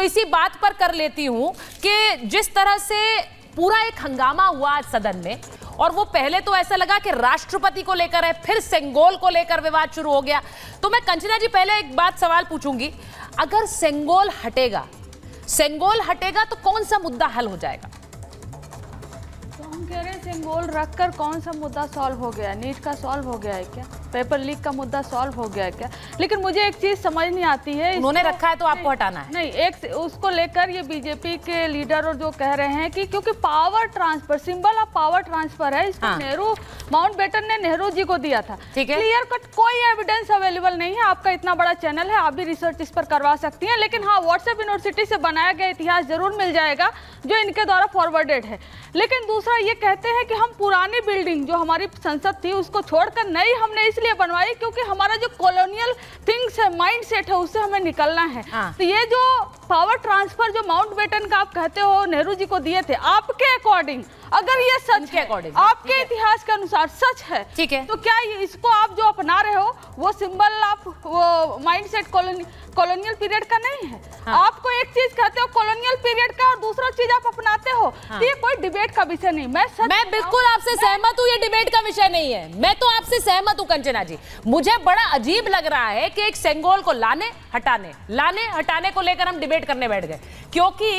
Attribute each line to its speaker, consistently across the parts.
Speaker 1: इसी बात पर कर लेती हूं कि जिस तरह से पूरा एक हंगामा हुआ आज सदन में, और वो पहले तो ऐसा लगा कि राष्ट्रपति को लेकर है, फिर सेंगोल को लेकर विवाद शुरू हो गया। तो मैं कंचना जी पहले एक बात सवाल पूछूंगी, अगर सेंगोल हटेगा तो कौन सा मुद्दा हल हो जाएगा?
Speaker 2: तो हम कह रहे हैं सेंगोल रखकर कौन सा मुद्दा सॉल्व हो गया? नीट का सॉल्व हो गया है क्या? पेपर लीक का मुद्दा सॉल्व हो गया है क्या? लेकिन मुझे एक चीज समझ नहीं आती है,
Speaker 1: उन्होंने रखा है तो आपको हटाना है?
Speaker 2: नहीं, एक उसको लेकर ये बीजेपी के लीडर और जो कह रहे हैं कि क्योंकि power transfer, symbol of power transfer है, इसको नेहरू माउंटबेटन ने नेहरू जी को दिया था। क्लियर कट कोई एविडेंस अवेलेबल नहीं है। आपका इतना बड़ा चैनल है, आप भी रिसर्च इस पर करवा सकती हैं, लेकिन हाँ, व्हाट्सएप यूनिवर्सिटी से बनाया गया इतिहास जरूर मिल जाएगा जो इनके द्वारा फॉरवर्डेड है। लेकिन दूसरा ये कहते हैं कि हम पुरानी बिल्डिंग जो हमारी संसद थी उसको छोड़कर नई हमने इसलिए बनवाई क्योंकि हमारा जो कॉलोनियल थिंग्स है, माइंड सेट है, उससे हमें निकलना है। तो ये जो पावर ट्रांसफर जो माउंटबेटन का आप कहते हो नेहरू जी को दिए थे, आपके अकॉर्डिंग अगर ये सच है, आपके इतिहास के अनुसार सच है, ठीक है, तो क्या इसको आप जो अपना रहे हो वो सिंबल आप वो माइंड सेट कॉलोनियल पीरियड का नहीं है? आपको एक चीज कहते हो कॉलोनियल पीरियड का और दूसरा चीज आप अपनाते हो। तो ये कोई डिबेट का विषय नहीं। मैं
Speaker 1: बिल्कुल आपसे सहमत हूँ, ये डिबेट का विषय नहीं है। मैं तो आपसे सहमत हूँ कंचना जी। मुझे बड़ा अजीब लग रहा है कि एक सेंगोल को लाने हटाने को लेकर हम डिबेट करने बैठ गए, क्योंकि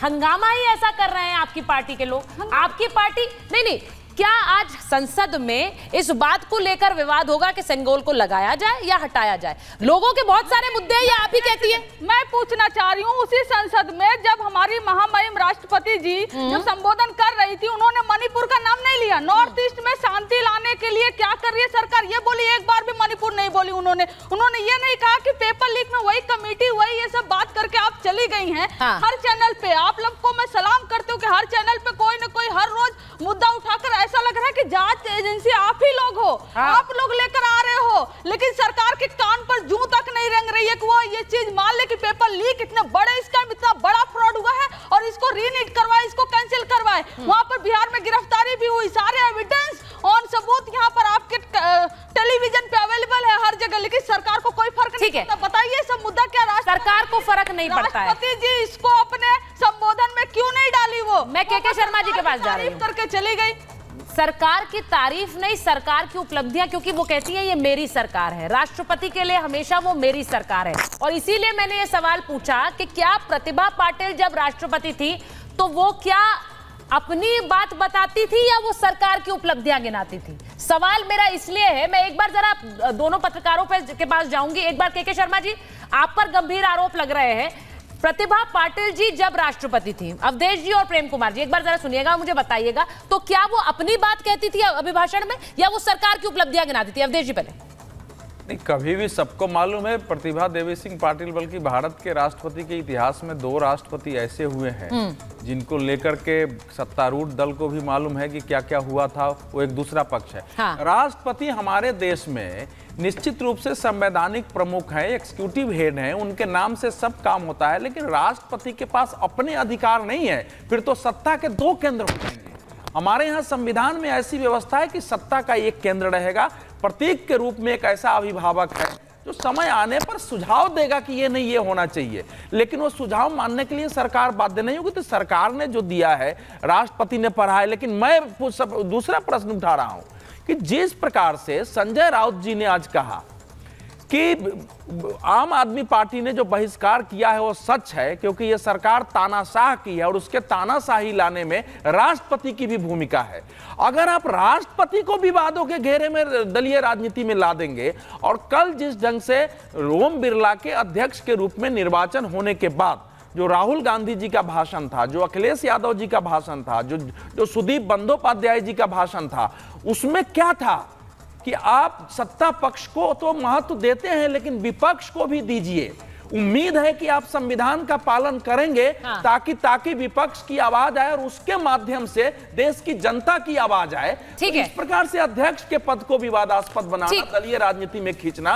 Speaker 1: हंगामा ही ऐसा कर रहे हैं आपकी पार्टी के लोग। आपकी पार्टी नहीं, क्या आज संसद में इस बात को लेकर विवाद होगा कि सेंगोल को लगाया जाए या हटाया जाए? लोगों के बहुत सारे मुद्दे हैं, ये आप ही कहती है।
Speaker 2: मैं पूछना चाह रही हूँ, उसी संसद में जब हमारी महामहिम राष्ट्रपति जी जब संबोधन कर रही थी, उन्होंने मणिपुर का नाम नहीं लिया। नॉर्थ ईस्ट में शांति लाने के लिए क्या कर रही है सरकार, ये बोली, एक बार भी मणिपुर नहीं बोली उन्होंने ये नहीं कहा कि पेपर लीक में वही कमेटी वही ये सब बात करके आप चली गई हैं। हर चैनल पे आप लोग को मैं सलाम करती हूँ कि हर चैनल पे कोई न कोई हर रोज मुद्दा उठाकर ऐसा लग रहा है कि जांच एजेंसी आप ही लोग हो, आप लोग लेकर आ रहे हो, लेकिन सरकार के कान पर जूं तक नहीं रेंग रही है कि वो ये चीज मान ले कि पेपर लीक इतने बड़े स्कैम, इतना बड़ा फ्रॉड हुआ है और इसको रीनीट करवाए, इसको कैंसिल करवाए। वहां पर बिहार में गिरफ्तारी भी हुई, सारे एविडेंस और सबूत यहाँ पर आपके टेलीविजन पे अवेलेबल है हर जगह, लेकिन सरकार को कोई फर्क नहीं पड़ता। बताइए सब मुद्दा क्या
Speaker 1: सरकार को फर्क नहीं पड़ता है?
Speaker 2: राष्ट्रपति जी इसको अपने संबोधन में क्यों नहीं डाली? वो
Speaker 1: मैं के शर्मा जी के पास जा रही हूं,
Speaker 2: करके चली गई।
Speaker 1: सरकार की तारीफ नहीं, सरकार की उपलब्धियां, क्योंकि वो कहती है ये मेरी सरकार है। राष्ट्रपति के लिए हमेशा वो मेरी सरकार है, और इसीलिए मैंने ये सवाल पूछा कि क्या प्रतिभा पाटिल जब राष्ट्रपति थी तो वो क्या अपनी बात बताती थी या वो सरकार की उपलब्धियां गिनाती थी? सवाल मेरा इसलिए है, मैं एक बार जरा दोनों पत्रकारों के पास जाऊंगी। एक बार के शर्मा जी, आप पर गंभीर आरोप लग रहे हैं। प्रतिभा पाटिल जी जब राष्ट्रपति थी, अवधेश जी और प्रेम कुमार जी, एक बार जरा सुनिएगा, मुझे बताइएगा, तो क्या वो अपनी बात कहती थी अभिभाषण में या वो सरकार की उपलब्धियां गिनाती थी? अवधेश जी पहले।
Speaker 3: नहीं, कभी भी सबको मालूम है प्रतिभा देवी सिंह पाटिल, बल्कि भारत के राष्ट्रपति के इतिहास में 2 राष्ट्रपति ऐसे हुए हैं जिनको लेकर के सत्तारूढ़ दल को भी मालूम है कि क्या क्या हुआ था, वो एक दूसरा पक्ष है। राष्ट्रपति हमारे देश में निश्चित रूप से संवैधानिक प्रमुख हैं, एग्जीक्यूटिव हेड हैं, उनके नाम से सब काम होता है, लेकिन राष्ट्रपति के पास अपने अधिकार नहीं है, फिर तो सत्ता के 2 केंद्र हो जाएंगे। हमारे यहाँ संविधान में ऐसी व्यवस्था है कि सत्ता का एक केंद्र रहेगा, प्रतीक के रूप में एक ऐसा अभिभावक है जो समय आने पर सुझाव देगा कि ये नहीं, ये होना चाहिए, लेकिन वो सुझाव मानने के लिए सरकार बाध्य नहीं होगी। तो सरकार ने जो दिया है, राष्ट्रपति ने पढ़ा है, लेकिन मैं दूसरा प्रश्न उठा रहा हूं कि जिस प्रकार से संजय राउत जी ने आज कहा कि आम आदमी पार्टी ने जो बहिष्कार किया है वो सच है, क्योंकि ये सरकार तानाशाह की है और उसके तानाशाही लाने में राष्ट्रपति की भी भूमिका है। अगर आप राष्ट्रपति को विवादों के घेरे में दलीय राजनीति में ला देंगे, और कल जिस ढंग से ओम बिरला के अध्यक्ष के रूप में निर्वाचन होने के बाद जो राहुल गांधी जी का भाषण था, जो अखिलेश यादव जी का भाषण था, जो सुदीप बंदोपाध्याय जी का भाषण था, उसमें क्या था कि आप सत्ता पक्ष को तो महत्व देते हैं, लेकिन विपक्ष को भी दीजिए। उम्मीद है कि आप संविधान का पालन करेंगे, ताकि विपक्ष की आवाज आए और उसके माध्यम से देश की जनता की आवाज आए।
Speaker 1: ठीक है,
Speaker 3: इस प्रकार से अध्यक्ष के पद को विवादास्पद बनाना, दलीय राजनीति में खींचना,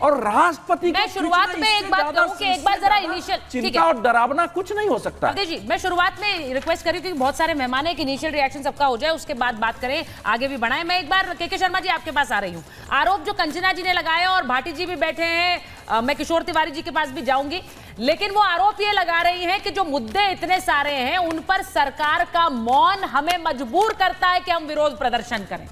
Speaker 3: और राष्ट्रपति
Speaker 1: मैं शुरुआत में एक बात कहूं कि एक बार जरा इनिशियल
Speaker 3: चिंता और डरावना कुछ नहीं हो सकता।
Speaker 1: जी, मैं शुरुआत में रिक्वेस्ट करी थी कि बहुत सारे मेहमान है कि इनिशियल रिएक्शन सबका हो जाए, उसके बाद बात करें, आगे भी बढ़ाएं। मैं एक बार के शर्मा जी आपके पास आ रही हूँ। आरोप जो कंचना जी ने लगाया और भाटी जी भी बैठे हैं, मैं किशोर तिवारी जी के पास भी जाऊंगी, लेकिन वो आरोप ये लगा रही हैं कि जो मुद्दे इतने सारे हैं उन पर सरकार का मौन हमें मजबूर करता है कि हम विरोध प्रदर्शन करें।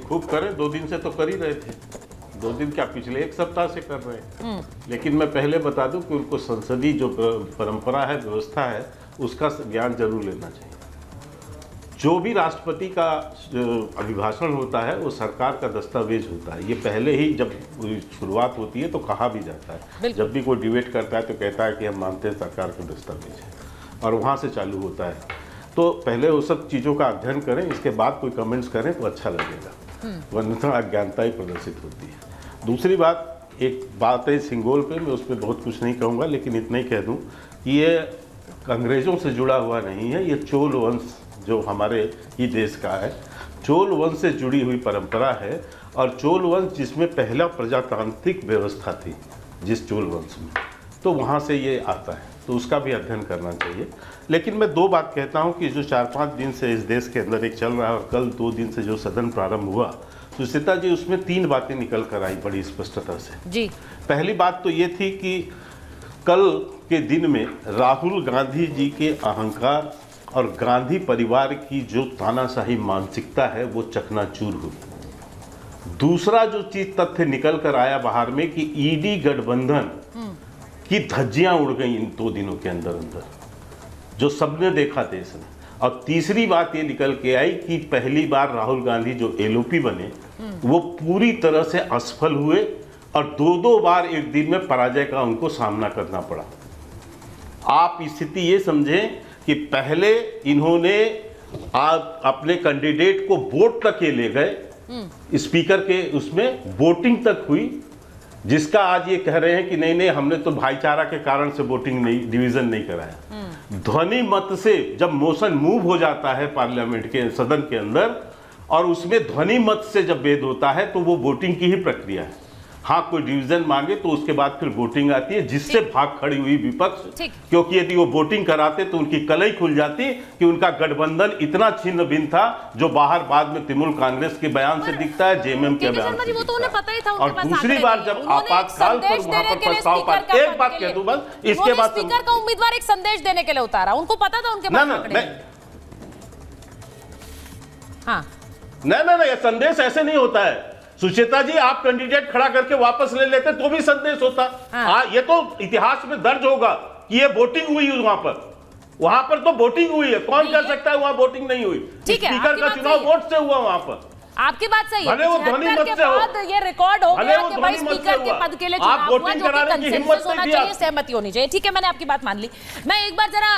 Speaker 4: खूब करें, 2 दिन से तो कर ही रहे थे, 2 दिन क्या पिछले 1 सप्ताह से कर रहे हैं। लेकिन मैं पहले बता दूं कि उनको संसदीय जो परंपरा है, व्यवस्था है, उसका ज्ञान जरूर लेना चाहिए। जो भी राष्ट्रपति का अभिभाषण होता है वो सरकार का दस्तावेज होता है। ये पहले ही जब शुरुआत होती है तो कहा भी जाता है, जब भी कोई डिबेट करता है तो कहता है कि हम मानते हैं सरकार का दस्तावेज है, और वहाँ से चालू होता है। तो पहले वो सब चीज़ों का अध्ययन करें, इसके बाद कोई कमेंट्स करें तो अच्छा लगेगा, वरना अज्ञानता ही प्रदर्शित होती है। दूसरी बात, एक बात है सिंगोल पे, मैं उस पर बहुत कुछ नहीं कहूँगा, लेकिन इतना ही कह दूँ कि ये अंग्रेज़ों से जुड़ा हुआ नहीं है, ये चोल वंश जो हमारे ही देश का है, चोल वंश से जुड़ी हुई परंपरा है। और चोल वंश जिसमें पहला प्रजातांत्रिक व्यवस्था थी, जिस चोल वंश में, तो वहाँ से ये आता है, तो उसका भी अध्ययन करना चाहिए। लेकिन मैं 2 बात कहता हूँ कि जो 4-5 दिन से इस देश के अंदर एक चल रहा है, और कल 2 दिन से जो सदन प्रारंभ हुआ, सुचिता जी, उसमें 3 बातें निकल कर आई बड़ी स्पष्टता से जी। पहली बात तो ये थी कि कल के दिन में राहुल गांधी जी के अहंकार और गांधी परिवार की जो तानाशाही मानसिकता है वो चकनाचूर हुई। दूसरा जो चीज तथ्य निकल कर आया बाहर में कि ईडी गठबंधन की धज्जियां उड़ गई इन 2 दिनों के अंदर अंदर, जो सबने देखा देश में। और तीसरी बात ये निकल के आई कि पहली बार राहुल गांधी जो एलओपी बने वो पूरी तरह से असफल हुए, और 2-2 बार एक दिन में पराजय का उनको सामना करना पड़ा। आप स्थिति ये समझें कि पहले इन्होंने अपने कैंडिडेट को वोट तक ये ले गए, स्पीकर के उसमें वोटिंग तक हुई, जिसका आज ये कह रहे हैं कि नहीं हमने तो भाईचारा के कारण से वोटिंग नहीं, डिवीजन नहीं कराया। ध्वनि मत से जब मोशन मूव हो जाता है पार्लियामेंट के सदन के अंदर, और उसमें ध्वनि मत से जब भेद होता है तो वो वोटिंग की ही प्रक्रिया है। हाँ, कोई डिवीजन मांगे तो उसके बाद फिर वोटिंग आती है, जिससे भाग खड़ी हुई विपक्ष, क्योंकि यदि वो वोटिंग कराते तो उनकी कलई खुल जाती कि उनका गठबंधन इतना छिन्न भिन्न था, जो बाहर बाद में तृणमूल कांग्रेस के बयान से दिखता है, जेएमएम के बयान से दिखता है। और दूसरी बार जब आपातकाल पर वहां पर प्रस्ताव पर, एक बात कह दूं बस, इसके बाद
Speaker 1: स्पीकर का उम्मीदवार एक संदेश देने के लिए उतारा, उनको पता था उनके पास।
Speaker 4: नहीं, ये संदेश ऐसे नहीं होता है सुचेता जी। आप कैंडिडेट खड़ा करके वापस ले लेते तो भी संदेश होता। ये तो इतिहास में दर्ज होगा कि ये वोटिंग हुई वहां पर तो वोटिंग हुई है। कौन कह सकता है वहां वोटिंग नहीं हुई? स्पीकर का चुनाव वोट से हुआ वहां पर।
Speaker 1: आपकी बात सही है।
Speaker 4: भले वो ध्वनि मत से हो,
Speaker 1: ये रिकॉर्ड हो गया कि भाई स्पीकर के पद के लिए
Speaker 4: आप वोटिंग कराने की हिम्मत
Speaker 1: होना चाहिए, सहमति होनी चाहिए। ठीक है, मैंने आपकी बात मान ली। मैं एक बार जरा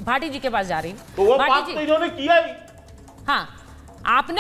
Speaker 1: भाटी जी के पास जा रही हूँ।
Speaker 4: तो वो बात तो इन्होंने किया ही।
Speaker 1: हाँ, आपने